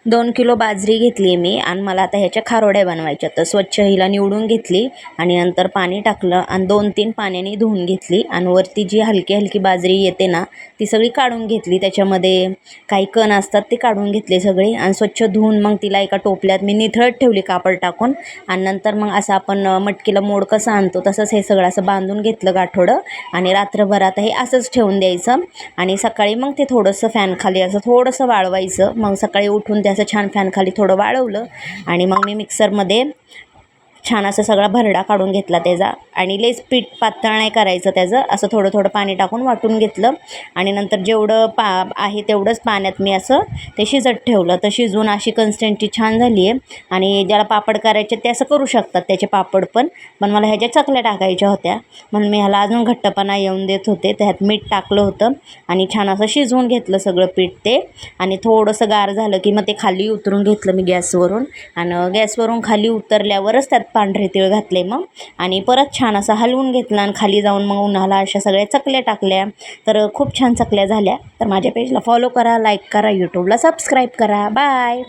2 kilo बाजरी घेतली आहे मी आणि मला आता ह्याच्या खारोड्या बनवायच्या. तर स्वच्छ हिला निवडून घेतली आणि नंतर पाणी टाकलं आणि 2-3 पाण्याने धुवून घेतली आणि वरती जी हलकी हलकी बाजरी येते ना ती सगळी काढून घेतली. त्याच्यामध्ये काही कण असतात ते काढून घेतले सगळे आणि स्वच्छ धुवून मग तिला एका टोपल्यात मी निथळत ठेवली कापड टाकून. आणि नंतर मग असं आपण मटकीला मोड कसं आणतो तसंच हे सगळं असं बांधून घेतलं गाठोडं आणि रात्रभर आता हे असंच ठेवून द्यायचं. आणि सकाळी मग ते थोडंसं फॅनखाली असं थोडंसं वाळवायचं. मग सकाळी उठून ते असं छान फॅनखाली थोडं वाळवलं आणि मग मी मिक्सरमध्ये छान असं सगळा भरडा काढून घेतला त्याचा. आणि लयच पीठ पातळ नाही करायचं त्याचं, असं थोडं थोडं पाणी टाकून वाटून घेतलं. आणि नंतर जेवढं आहे तेवढंच पाण्यात मी असं ते शिजत ठेवलं. तर शिजून अशी कन्सिस्टन्सी छान झाली आहे. आणि ज्याला पापड करायचे ते असं करू शकतात त्याचे पापड पण मला ह्याच्या चकल्या टाकायच्या होत्या म्हणून मी ह्याला अजून घट्टपणा येऊन देत होते. त्यात मीठ टाकलं होतं आणि छान असं शिजवून घेतलं सगळं पीठ ते. आणि थोडंसं गार झालं की मग ते खाली उतरून घेतलं मी गॅसवरून. आणि गॅसवरून खाली उतरल्यावरच त्यात पांढरे तीळ घातले मग. आणि परत छान असं हलवून घेतलं आणि खाली जाऊन मग उन्हाला अशा सगळ्या चकल्या टाकल्या. तर खूप छान चकल्या झाल्या. तर माझ्या पेजला फॉलो करा, लाईक करा, यूट्यूबला सबस्क्राईब करा. बाय.